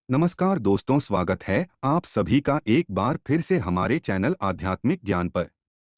नमस्कार दोस्तों, स्वागत है आप सभी का एक बार फिर से हमारे चैनल आध्यात्मिक ज्ञान पर।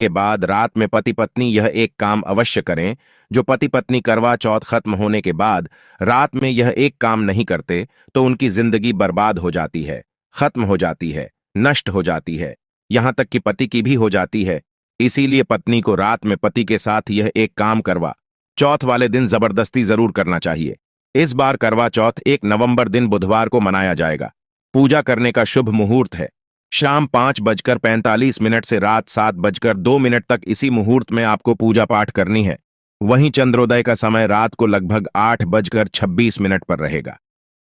के बाद रात में पति पत्नी यह एक काम अवश्य करें। जो पति पत्नी करवा चौथ खत्म होने के बाद रात में यह एक काम नहीं करते तो उनकी जिंदगी बर्बाद हो जाती है, खत्म हो जाती है, नष्ट हो जाती है, यहां तक कि पति की भी हो जाती है। इसीलिए पत्नी को रात में पति के साथ यह एक काम करवा चौथ वाले दिन जबरदस्ती जरूर करना चाहिए। इस बार करवा चौथ 1 नवंबर दिन बुधवार को मनाया जाएगा। पूजा करने का शुभ मुहूर्त है शाम 5:45 से रात 7:02 तक। इसी मुहूर्त में आपको पूजा पाठ करनी है। वहीं चंद्रोदय का समय रात को लगभग 8:26 पर रहेगा।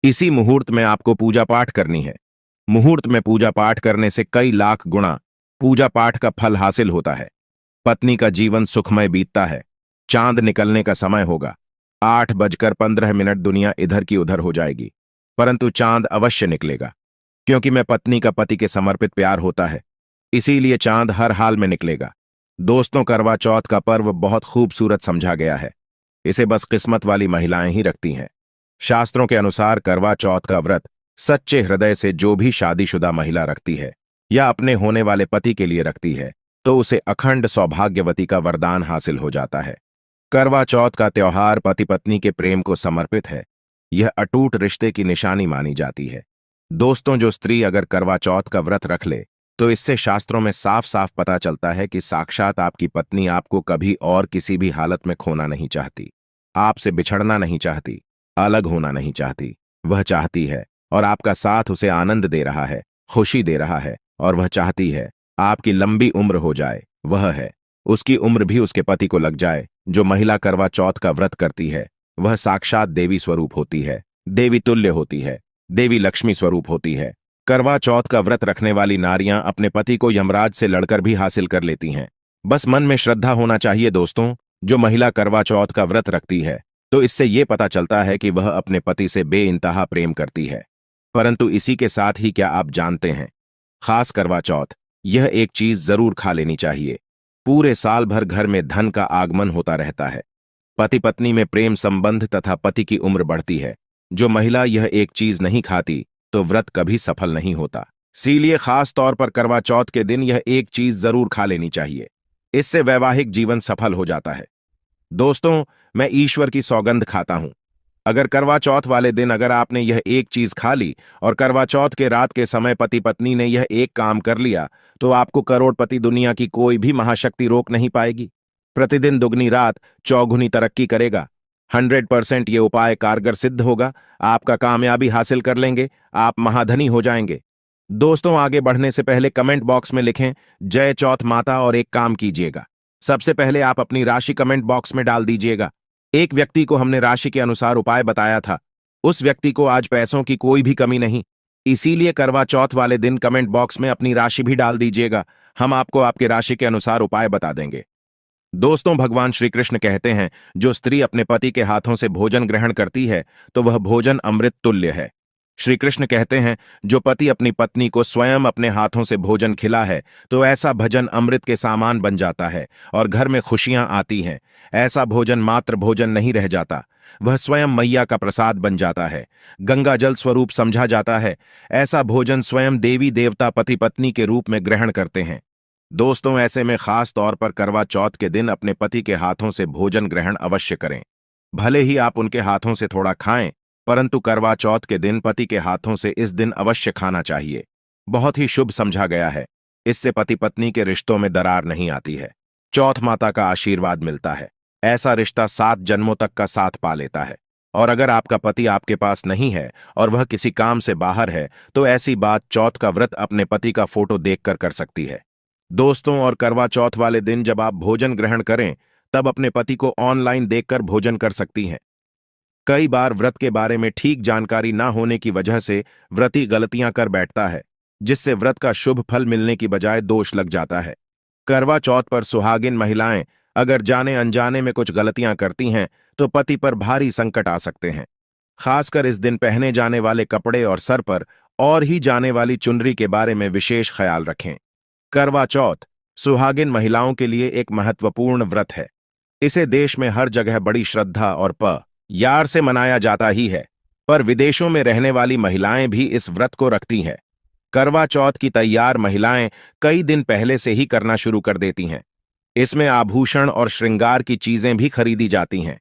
इसी मुहूर्त में आपको पूजा पाठ करनी है। मुहूर्त में पूजा पाठ करने से कई लाख गुणा पूजा पाठ का फल हासिल होता है। पत्नी का जीवन सुखमय बीतता है। चांद निकलने का समय होगा 8:15 दुनिया इधर की उधर हो जाएगी, परंतु चांद अवश्य निकलेगा, क्योंकि मैं पत्नी का पति के समर्पित प्यार होता है। इसीलिए चांद हर हाल में निकलेगा। दोस्तों, करवा चौथ का पर्व बहुत खूबसूरत समझा गया है। इसे बस किस्मत वाली महिलाएं ही रखती हैं। शास्त्रों के अनुसार करवा चौथ का व्रत सच्चे हृदय से जो भी शादीशुदा महिला रखती है या अपने होने वाले पति के लिए रखती है तो उसे अखंड सौभाग्यवती का वरदान हासिल हो जाता है। करवा चौथ का त्योहार पति पत्नी के प्रेम को समर्पित है। यह अटूट रिश्ते की निशानी मानी जाती है। दोस्तों, जो स्त्री अगर करवा चौथ का व्रत रख ले तो इससे शास्त्रों में साफ साफ पता चलता है कि साक्षात आपकी पत्नी आपको कभी और किसी भी हालत में खोना नहीं चाहती, आपसे बिछड़ना नहीं चाहती, अलग होना नहीं चाहती। वह चाहती है और आपका साथ उसे आनंद दे रहा है, खुशी दे रहा है, और वह चाहती है आपकी लंबी उम्र हो जाए। वह है उसकी उम्र भी उसके पति को लग जाए। जो महिला करवा चौथ का व्रत करती है वह साक्षात देवी स्वरूप होती है, देवी तुल्य होती है, देवी लक्ष्मी स्वरूप होती है। करवा चौथ का व्रत रखने वाली नारियां अपने पति को यमराज से लड़कर भी हासिल कर लेती हैं। बस मन में श्रद्धा होना चाहिए। दोस्तों, जो महिला करवा चौथ का व्रत रखती है तो इससे ये पता चलता है कि वह अपने पति से बेइंतहा प्रेम करती है। परंतु इसी के साथ ही क्या आप जानते हैं, खास करवा चौथ यह एक चीज जरूर खा लेनी चाहिए। पूरे साल भर घर में धन का आगमन होता रहता है। पति पत्नी में प्रेम संबंध तथा पति की उम्र बढ़ती है। जो महिला यह एक चीज नहीं खाती तो व्रत कभी सफल नहीं होता। इसीलिए खास तौर पर करवा चौथ के दिन यह एक चीज जरूर खा लेनी चाहिए। इससे वैवाहिक जीवन सफल हो जाता है। दोस्तों, मैं ईश्वर की सौगंध खाता हूं, अगर करवा चौथ वाले दिन अगर आपने यह एक चीज खा ली और करवा चौथ के रात के समय पति पत्नी ने यह एक काम कर लिया तो आपको करोड़पति दुनिया की कोई भी महाशक्ति रोक नहीं पाएगी। प्रतिदिन दुगनी रात चौगुनी तरक्की करेगा। 100% ये उपाय कारगर सिद्ध होगा। आपका कामयाबी हासिल कर लेंगे, आप महाधनी हो जाएंगे। दोस्तों, आगे बढ़ने से पहले कमेंट बॉक्स में लिखें जय चौथ माता और एक काम कीजिएगा। सबसे पहले आप अपनी राशि कमेंट बॉक्स में डाल दीजिएगा। एक व्यक्ति को हमने राशि के अनुसार उपाय बताया था, उस व्यक्ति को आज पैसों की कोई भी कमी नहीं। इसीलिए करवा चौथ वाले दिन कमेंट बॉक्स में अपनी राशि भी डाल दीजिएगा। हम आपको आपके राशि के अनुसार उपाय बता देंगे। दोस्तों, भगवान श्री कृष्ण कहते हैं जो स्त्री अपने पति के हाथों से भोजन ग्रहण करती है तो वह भोजन अमृत तुल्य है। श्री कृष्ण कहते हैं जो पति अपनी पत्नी को स्वयं अपने हाथों से भोजन खिला है तो ऐसा भजन अमृत के सामान बन जाता है और घर में खुशियां आती हैं। ऐसा भोजन मात्र भोजन नहीं रह जाता, वह स्वयं मैया का प्रसाद बन जाता है, गंगा जल स्वरूप समझा जाता है। ऐसा भोजन स्वयं देवी देवता पति पत्नी के रूप में ग्रहण करते हैं। दोस्तों, ऐसे में खास तौर पर करवा चौथ के दिन अपने पति के हाथों से भोजन ग्रहण अवश्य करें। भले ही आप उनके हाथों से थोड़ा खाएं, परंतु करवा चौथ के दिन पति के हाथों से इस दिन अवश्य खाना चाहिए। बहुत ही शुभ समझा गया है। इससे पति पत्नी के रिश्तों में दरार नहीं आती है, चौथ माता का आशीर्वाद मिलता है। ऐसा रिश्ता 7 जन्मों तक का साथ पा लेता है। और अगर आपका पति आपके पास नहीं है और वह किसी काम से बाहर है तो ऐसी बात चौथ का व्रत अपने पति का फोटो देखकर कर सकती है। दोस्तों, और करवा चौथ वाले दिन जब आप भोजन ग्रहण करें तब अपने पति को ऑनलाइन देखकर भोजन कर सकती हैं। कई बार व्रत के बारे में ठीक जानकारी ना होने की वजह से व्रती गलतियां कर बैठता है, जिससे व्रत का शुभ फल मिलने की बजाय दोष लग जाता है। करवा चौथ पर सुहागिन महिलाएं अगर जाने अनजाने में कुछ गलतियां करती हैं तो पति पर भारी संकट आ सकते हैं। खासकर इस दिन पहने जाने वाले कपड़े और सर पर और ही जाने वाली चुनरी के बारे में विशेष ख्याल रखें। करवा चौथ सुहागिन महिलाओं के लिए एक महत्वपूर्ण व्रत है। इसे देश में हर जगह बड़ी श्रद्धा और यार से मनाया जाता ही है। पर विदेशों में रहने वाली महिलाएं भी इस व्रत को रखती हैं। करवा चौथ की तैयार महिलाएं कई दिन पहले से ही करना शुरू कर देती हैं। इसमें आभूषण और श्रृंगार की चीजें भी खरीदी जाती हैं।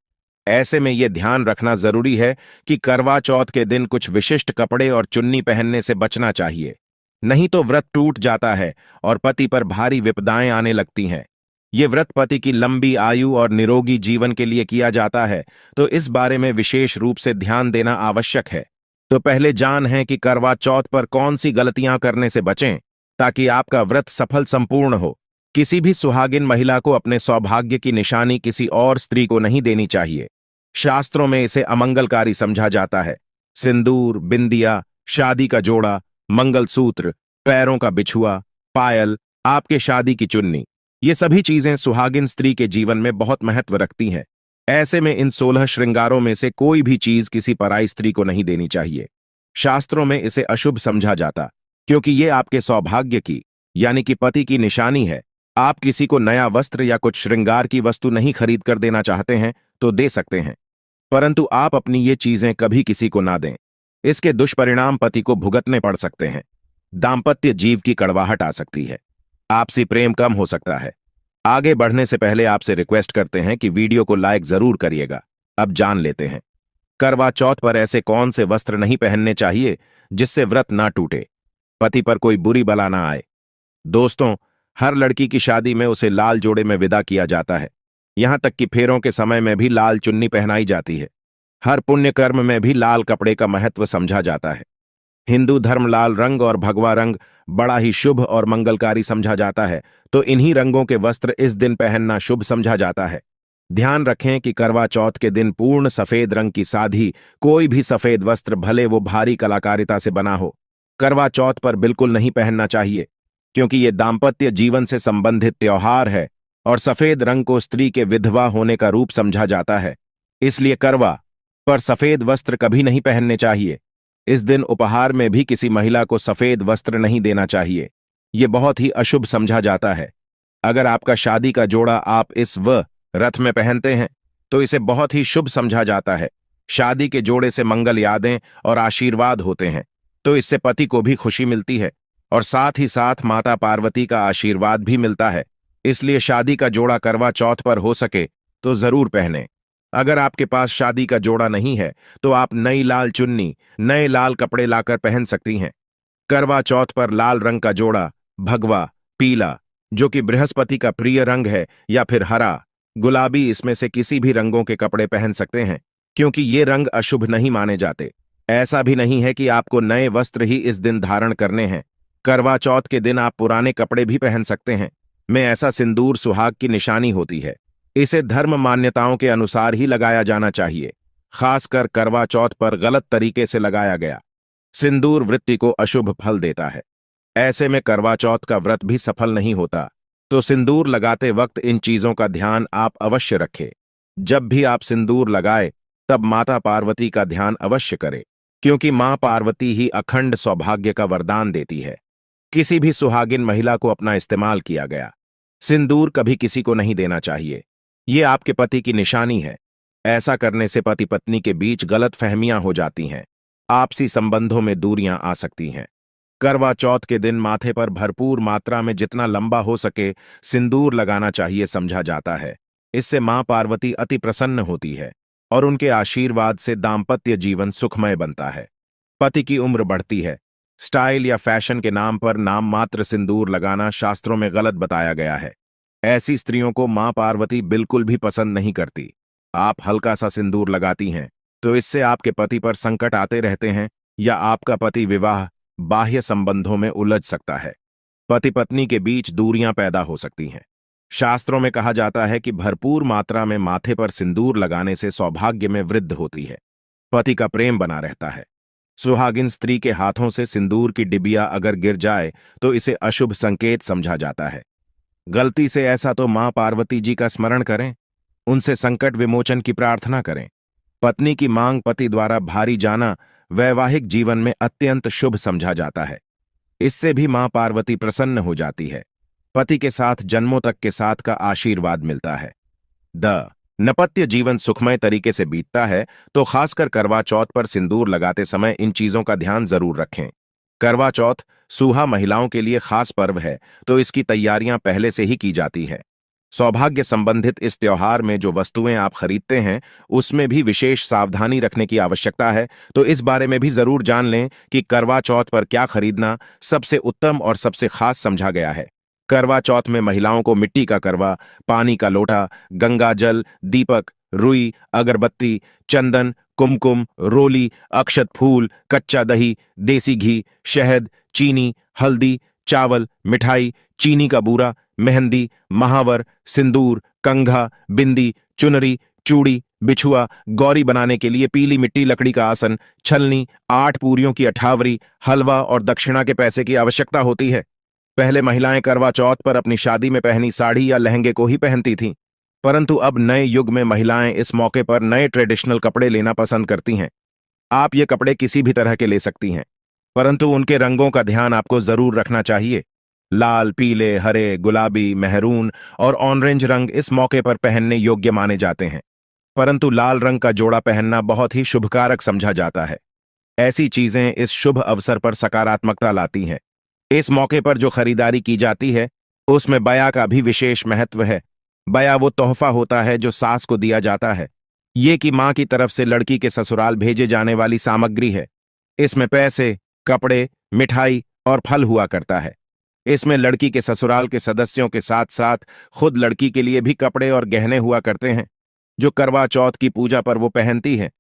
ऐसे में यह ध्यान रखना जरूरी है कि करवा चौथ के दिन कुछ विशिष्ट कपड़े और चुन्नी पहनने से बचना चाहिए, नहीं तो व्रत टूट जाता है और पति पर भारी विपदाएं आने लगती हैं। ये व्रत पति की लंबी आयु और निरोगी जीवन के लिए किया जाता है, तो इस बारे में विशेष रूप से ध्यान देना आवश्यक है। तो पहले जान है कि करवा चौथ पर कौन सी गलतियां करने से बचें ताकि आपका व्रत सफल संपूर्ण हो। किसी भी सुहागिन महिला को अपने सौभाग्य की निशानी किसी और स्त्री को नहीं देनी चाहिए। शास्त्रों में इसे अमंगलकारी समझा जाता है। सिंदूर, बिंदिया, शादी का जोड़ा, मंगलसूत्र, पैरों का बिछुआ, पायल, आपके शादी की चुन्नी, ये सभी चीजें सुहागिन स्त्री के जीवन में बहुत महत्व रखती हैं। ऐसे में इन 16 श्रृंगारों में से कोई भी चीज किसी पराई स्त्री को नहीं देनी चाहिए। शास्त्रों में इसे अशुभ समझा जाता, क्योंकि ये आपके सौभाग्य की यानी कि पति की निशानी है। आप किसी को नया वस्त्र या कुछ श्रृंगार की वस्तु नहीं खरीद कर देना चाहते हैं तो दे सकते हैं, परंतु आप अपनी ये चीजें कभी किसी को ना दें। इसके दुष्परिणाम पति को भुगतने पड़ सकते हैं। दाम्पत्य जीव की कड़वाहट आ सकती है, आपसी प्रेम कम हो सकता है। आगे बढ़ने से पहले आपसे रिक्वेस्ट करते हैं कि वीडियो को लाइक जरूर करिएगा। अब जान लेते हैं करवा चौथ पर ऐसे कौन से वस्त्र नहीं पहनने चाहिए जिससे व्रत ना टूटे, पति पर कोई बुरी बला ना आए। दोस्तों, हर लड़की की शादी में उसे लाल जोड़े में विदा किया जाता है। यहां तक कि फेरों के समय में भी लाल चुन्नी पहनाई जाती है। हर पुण्य कर्म में भी लाल कपड़े का महत्व समझा जाता है। हिंदू धर्म लाल रंग और भगवा रंग बड़ा ही शुभ और मंगलकारी समझा जाता है, तो इन्हीं रंगों के वस्त्र इस दिन पहनना शुभ समझा जाता है। ध्यान रखें कि करवा चौथ के दिन पूर्ण सफेद रंग की साधी कोई भी सफेद वस्त्र, भले वो भारी कलाकारिता से बना हो, करवा चौथ पर बिल्कुल नहीं पहनना चाहिए, क्योंकि ये दाम्पत्य जीवन से संबंधित त्योहार है और सफेद रंग को स्त्री के विधवा होने का रूप समझा जाता है। इसलिए करवा पर सफेद वस्त्र कभी नहीं पहनने चाहिए। इस दिन उपहार में भी किसी महिला को सफेद वस्त्र नहीं देना चाहिए, ये बहुत ही अशुभ समझा जाता है। अगर आपका शादी का जोड़ा आप इस रथ में पहनते हैं तो इसे बहुत ही शुभ समझा जाता है। शादी के जोड़े से मंगल यादें और आशीर्वाद होते हैं, तो इससे पति को भी खुशी मिलती है और साथ ही साथ माता पार्वती का आशीर्वाद भी मिलता है। इसलिए शादी का जोड़ा करवा चौथ पर हो सके तो जरूर पहने। अगर आपके पास शादी का जोड़ा नहीं है तो आप नई लाल चुन्नी, नए लाल कपड़े लाकर पहन सकती हैं। करवा चौथ पर लाल रंग का जोड़ा, भगवा, पीला जो कि बृहस्पति का प्रिय रंग है, या फिर हरा, गुलाबी, इसमें से किसी भी रंगों के कपड़े पहन सकते हैं, क्योंकि ये रंग अशुभ नहीं माने जाते। ऐसा भी नहीं है कि आपको नए वस्त्र ही इस दिन धारण करने हैं। करवा चौथ के दिन आप पुराने कपड़े भी पहन सकते हैं। में ऐसा सिंदूर सुहाग की निशानी होती है। इसे धर्म मान्यताओं के अनुसार ही लगाया जाना चाहिए। खासकर करवा चौथ पर गलत तरीके से लगाया गया सिंदूर वृत्ति को अशुभ फल देता है। ऐसे में करवा चौथ का व्रत भी सफल नहीं होता। तो सिंदूर लगाते वक्त इन चीजों का ध्यान आप अवश्य रखें। जब भी आप सिंदूर लगाए तब माता पार्वती का ध्यान अवश्य करें, क्योंकि मां पार्वती ही अखंड सौभाग्य का वरदान देती है। किसी भी सुहागिन महिला को अपना इस्तेमाल किया गया सिंदूर कभी किसी को नहीं देना चाहिए। ये आपके पति की निशानी है। ऐसा करने से पति पत्नी के बीच गलत फहमियां हो जाती हैं, आपसी संबंधों में दूरियां आ सकती हैं। करवा चौथ के दिन माथे पर भरपूर मात्रा में जितना लंबा हो सके सिंदूर लगाना चाहिए समझा जाता है। इससे मां पार्वती अति प्रसन्न होती है और उनके आशीर्वाद से दाम्पत्य जीवन सुखमय बनता है। पति की उम्र बढ़ती है। स्टाइल या फैशन के नाम पर नाम मात्र सिंदूर लगाना शास्त्रों में गलत बताया गया है। ऐसी स्त्रियों को मां पार्वती बिल्कुल भी पसंद नहीं करती। आप हल्का सा सिंदूर लगाती हैं तो इससे आपके पति पर संकट आते रहते हैं, या आपका पति विवाह बाह्य संबंधों में उलझ सकता है। पति पत्नी के बीच दूरियां पैदा हो सकती हैं। शास्त्रों में कहा जाता है कि भरपूर मात्रा में माथे पर सिंदूर लगाने से सौभाग्य में वृद्धि होती है, पति का प्रेम बना रहता है। सुहागिन स्त्री के हाथों से सिंदूर की डिबिया अगर गिर जाए तो इसे अशुभ संकेत समझा जाता है। गलती से ऐसा तो मां पार्वती जी का स्मरण करें, उनसे संकट विमोचन की प्रार्थना करें। पत्नी की मांग पति द्वारा भारी जाना वैवाहिक जीवन में अत्यंत शुभ समझा जाता है। इससे भी मां पार्वती प्रसन्न हो जाती है। पति के साथ जन्मों तक के साथ का आशीर्वाद मिलता है। नपत्य जीवन सुखमय तरीके से बीतता है, तो खासकर करवा चौथ पर सिंदूर लगाते समय इन चीजों का ध्यान जरूर रखें। करवा चौथ सूहा महिलाओं के लिए खास पर्व है, तो इसकी तैयारियां पहले से ही की जाती है। सौभाग्य संबंधित इस त्योहार में जो वस्तुएं आप खरीदते हैं, उसमें भी विशेष सावधानी रखने की आवश्यकता है, तो इस बारे में भी जरूर जान लें कि करवा चौथ पर क्या खरीदना सबसे उत्तम और सबसे खास समझा गया है। करवा चौथ में महिलाओं को मिट्टी का करवा, पानी का लोटा, गंगा जल, दीपक, रुई, अगरबत्ती, चंदन, कुमकुम, रोली, अक्षत फूल, कच्चा दही, देसी घी, शहद, चीनी, हल्दी, चावल, मिठाई, चीनी का बूरा, मेहंदी, महावर, सिंदूर, कंघा, बिंदी, चुनरी, चूड़ी, बिछुआ, गौरी बनाने के लिए पीली मिट्टी, लकड़ी का आसन, छलनी, 8 पूरियों की अठावरी, हलवा और दक्षिणा के पैसे की आवश्यकता होती है। पहले महिलाएं करवा चौथ पर अपनी शादी में पहनी साड़ी या लहंगे को ही पहनती थीं, परंतु अब नए युग में महिलाएं इस मौके पर नए ट्रेडिशनल कपड़े लेना पसंद करती हैं। आप ये कपड़े किसी भी तरह के ले सकती हैं, परंतु उनके रंगों का ध्यान आपको जरूर रखना चाहिए। लाल, पीले, हरे, गुलाबी, मेहरून और ऑरेंज रंग इस मौके पर पहनने योग्य माने जाते हैं, परंतु लाल रंग का जोड़ा पहनना बहुत ही शुभकारक समझा जाता है। ऐसी चीजें इस शुभ अवसर पर सकारात्मकता लाती हैं। इस मौके पर जो खरीदारी की जाती है, उसमें बया का भी विशेष महत्व है। बया वो तोहफा होता है जो सास को दिया जाता है। ये कि मां की तरफ से लड़की के ससुराल भेजे जाने वाली सामग्री है। इसमें पैसे, कपड़े, मिठाई और फल हुआ करता है। इसमें लड़की के ससुराल के सदस्यों के साथ साथ खुद लड़की के लिए भी कपड़े और गहने हुआ करते हैं, जो करवा चौथ की पूजा पर वो पहनती है।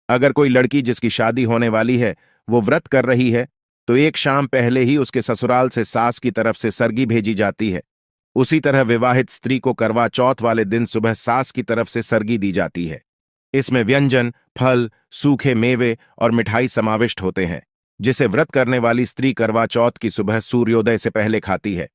अगर कोई लड़की जिसकी शादी होने वाली है वो व्रत कर रही है, तो एक शाम पहले ही उसके ससुराल से सास की तरफ से सरगी भेजी जाती है। उसी तरह विवाहित स्त्री को करवा चौथ वाले दिन सुबह सास की तरफ से सरगी दी जाती है। इसमें व्यंजन, फल, सूखे मेवे और मिठाई समाविष्ट होते हैं, जिसे व्रत करने वाली स्त्री करवा चौथ की सुबह सूर्योदय से पहले खाती है।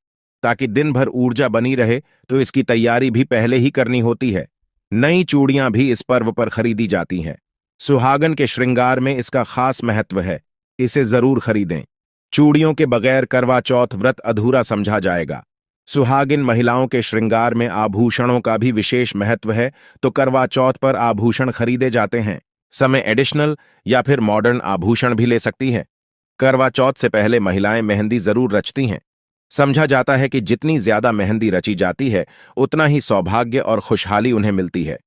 ताकि दिन भर ऊर्जा बनी रहे, तो इसकी तैयारी भी पहले ही करनी होती है। नई चूड़ियां भी इस पर्व पर खरीदी जाती हैं। सुहागन के श्रृंगार में इसका खास महत्व है, इसे जरूर खरीदें। चूड़ियों के बगैर करवा चौथ व्रत अधूरा समझा जाएगा। सुहागिन महिलाओं के श्रृंगार में आभूषणों का भी विशेष महत्व है, तो करवा चौथ पर आभूषण खरीदे जाते हैं। समय एडिशनल या फिर मॉडर्न आभूषण भी ले सकती हैं। करवा चौथ से पहले महिलाएं मेहंदी जरूर रचती हैं। समझा जाता है कि जितनी ज्यादा मेहंदी रची जाती है, उतना ही सौभाग्य और खुशहाली उन्हें मिलती है।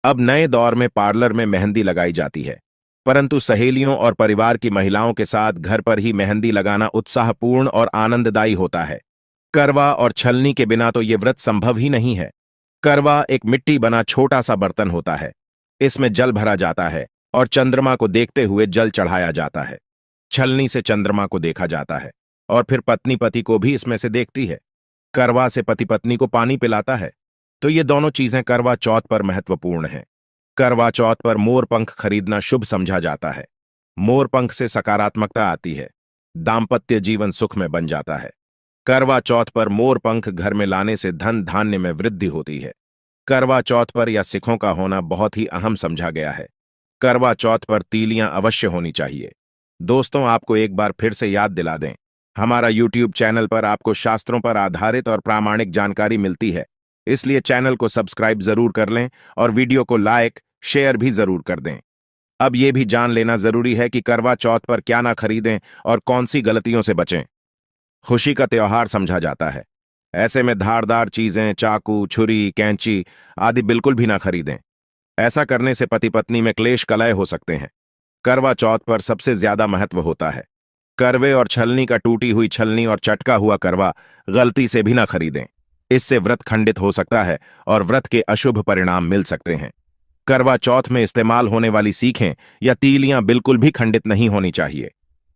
अब नए दौर में पार्लर में मेहंदी लगाई जाती है, परंतु सहेलियों और परिवार की महिलाओं के साथ घर पर ही मेहंदी लगाना उत्साहपूर्ण और आनंददायी होता है। करवा और छलनी के बिना तो ये व्रत संभव ही नहीं है। करवा एक मिट्टी बना छोटा सा बर्तन होता है। इसमें जल भरा जाता है और चंद्रमा को देखते हुए जल चढ़ाया जाता है। छलनी से चंद्रमा को देखा जाता है और फिर पत्नी पति को भी इसमें से देखती है। करवा से पति पत्नी को पानी पिलाता है। तो ये दोनों चीजें करवा चौथ पर महत्वपूर्ण हैं। करवा चौथ पर मोर पंख खरीदना शुभ समझा जाता है। मोर पंख से सकारात्मकता आती है, दाम्पत्य जीवन सुख में बन जाता है। करवा चौथ पर मोर पंख घर में लाने से धन धान्य में वृद्धि होती है। करवा चौथ पर या सिखों का होना बहुत ही अहम समझा गया है। करवा चौथ पर तीलियां अवश्य होनी चाहिए। दोस्तों, आपको एक बार फिर से याद दिला दें, हमारा YouTube चैनल पर आपको शास्त्रों पर आधारित और प्रामाणिक जानकारी मिलती है, इसलिए चैनल को सब्सक्राइब जरूर कर लें और वीडियो को लाइक, शेयर भी जरूर कर दें। अब ये भी जान लेना जरूरी है कि करवा चौथ पर क्या ना खरीदें और कौन सी गलतियों से बचें। खुशी का त्योहार समझा जाता है, ऐसे में धारदार चीजें, चाकू, छुरी, कैंची आदि बिल्कुल भी ना खरीदें। ऐसा करने से पति पत्नी में क्लेश कलह हो सकते हैं। करवा चौथ पर सबसे ज्यादा महत्व होता है। करवे और छलनी का टूटी हुई छलनी और चटका हुआ करवा गलती से भी ना खरीदें। इससे व्रत खंडित हो सकता है और व्रत के अशुभ परिणाम मिल सकते हैं। करवा चौथ में इस्तेमाल होने वाली सीखें या तीलियां बिल्कुल भी खंडित नहीं होनी चाहिए।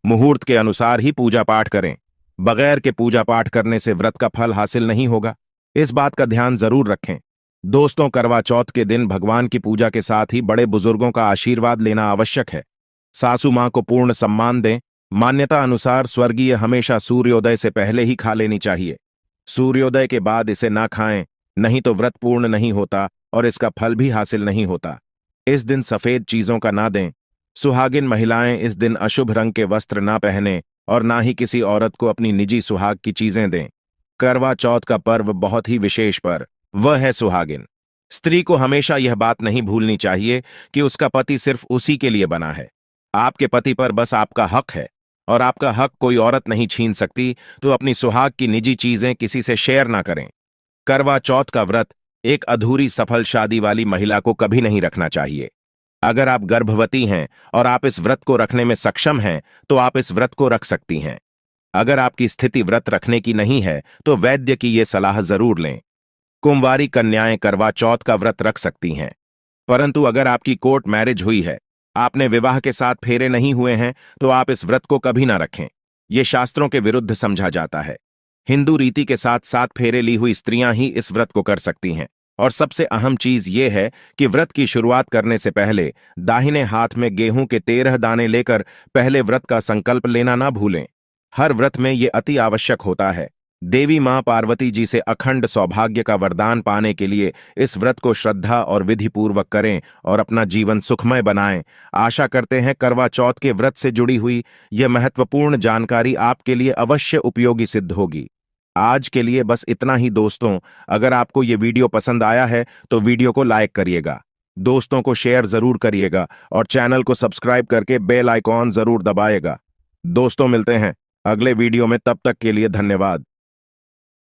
मुहूर्त के अनुसार ही पूजा पाठ करें। बगैर के पूजा पाठ करने से व्रत का फल हासिल नहीं होगा। इस बात का ध्यान जरूर रखें। दोस्तों, करवा चौथ के दिन भगवान की पूजा के साथ ही बड़े बुजुर्गों का आशीर्वाद लेना आवश्यक है। सासू मां को पूर्ण सम्मान दें। मान्यता अनुसार स्वर्गीय हमेशा सूर्योदय से पहले ही खा लेनी चाहिए। सूर्योदय के बाद इसे ना खाएं, नहीं तो व्रत पूर्ण नहीं होता और इसका फल भी हासिल नहीं होता। इस दिन सफेद चीजों का ना दें। सुहागिन महिलाएं इस दिन अशुभ रंग के वस्त्र ना पहने और ना ही किसी औरत को अपनी निजी सुहाग की चीजें दें। करवा चौथ का पर्व बहुत ही विशेष पर वह है सुहागिन। स्त्री को हमेशा यह बात नहीं भूलनी चाहिए कि उसका पति सिर्फ उसी के लिए बना है। आपके पति पर बस आपका हक है और आपका हक कोई औरत नहीं छीन सकती, तो अपनी सुहाग की निजी चीजें किसी से शेयर ना करें। करवा चौथ का व्रत एक अधूरी सफल शादी वाली महिला को कभी नहीं रखना चाहिए। अगर आप गर्भवती हैं और आप इस व्रत को रखने में सक्षम हैं, तो आप इस व्रत को रख सकती हैं। अगर आपकी स्थिति व्रत रखने की नहीं है, तो वैद्य की ये सलाह जरूर लें। कुंवारी कन्याएं करवा चौथ का व्रत रख सकती हैं, परंतु अगर आपकी कोर्ट मैरिज हुई है, आपने विवाह के साथ फेरे नहीं हुए हैं, तो आप इस व्रत को कभी ना रखें। ये शास्त्रों के विरुद्ध समझा जाता है। हिंदू रीति के साथ 7 फेरे ली हुई स्त्रियां ही इस व्रत को कर सकती हैं। और सबसे अहम चीज ये है कि व्रत की शुरुआत करने से पहले दाहिने हाथ में गेहूं के 13 दाने लेकर पहले व्रत का संकल्प लेना ना भूलें। हर व्रत में ये अति आवश्यक होता है। देवी मां पार्वती जी से अखंड सौभाग्य का वरदान पाने के लिए इस व्रत को श्रद्धा और विधि पूर्वक करें और अपना जीवन सुखमय बनाएं। आशा करते हैं करवा चौथ के व्रत से जुड़ी हुई यह महत्वपूर्ण जानकारी आपके लिए अवश्य उपयोगी सिद्ध होगी। आज के लिए बस इतना ही दोस्तों। अगर आपको ये वीडियो पसंद आया है तो वीडियो को लाइक करिएगा, दोस्तों को शेयर जरूर करिएगा और चैनल को सब्सक्राइब करके बेल आइकॉन जरूर दबाएगा। दोस्तों मिलते हैं अगले वीडियो में, तब तक के लिए धन्यवाद।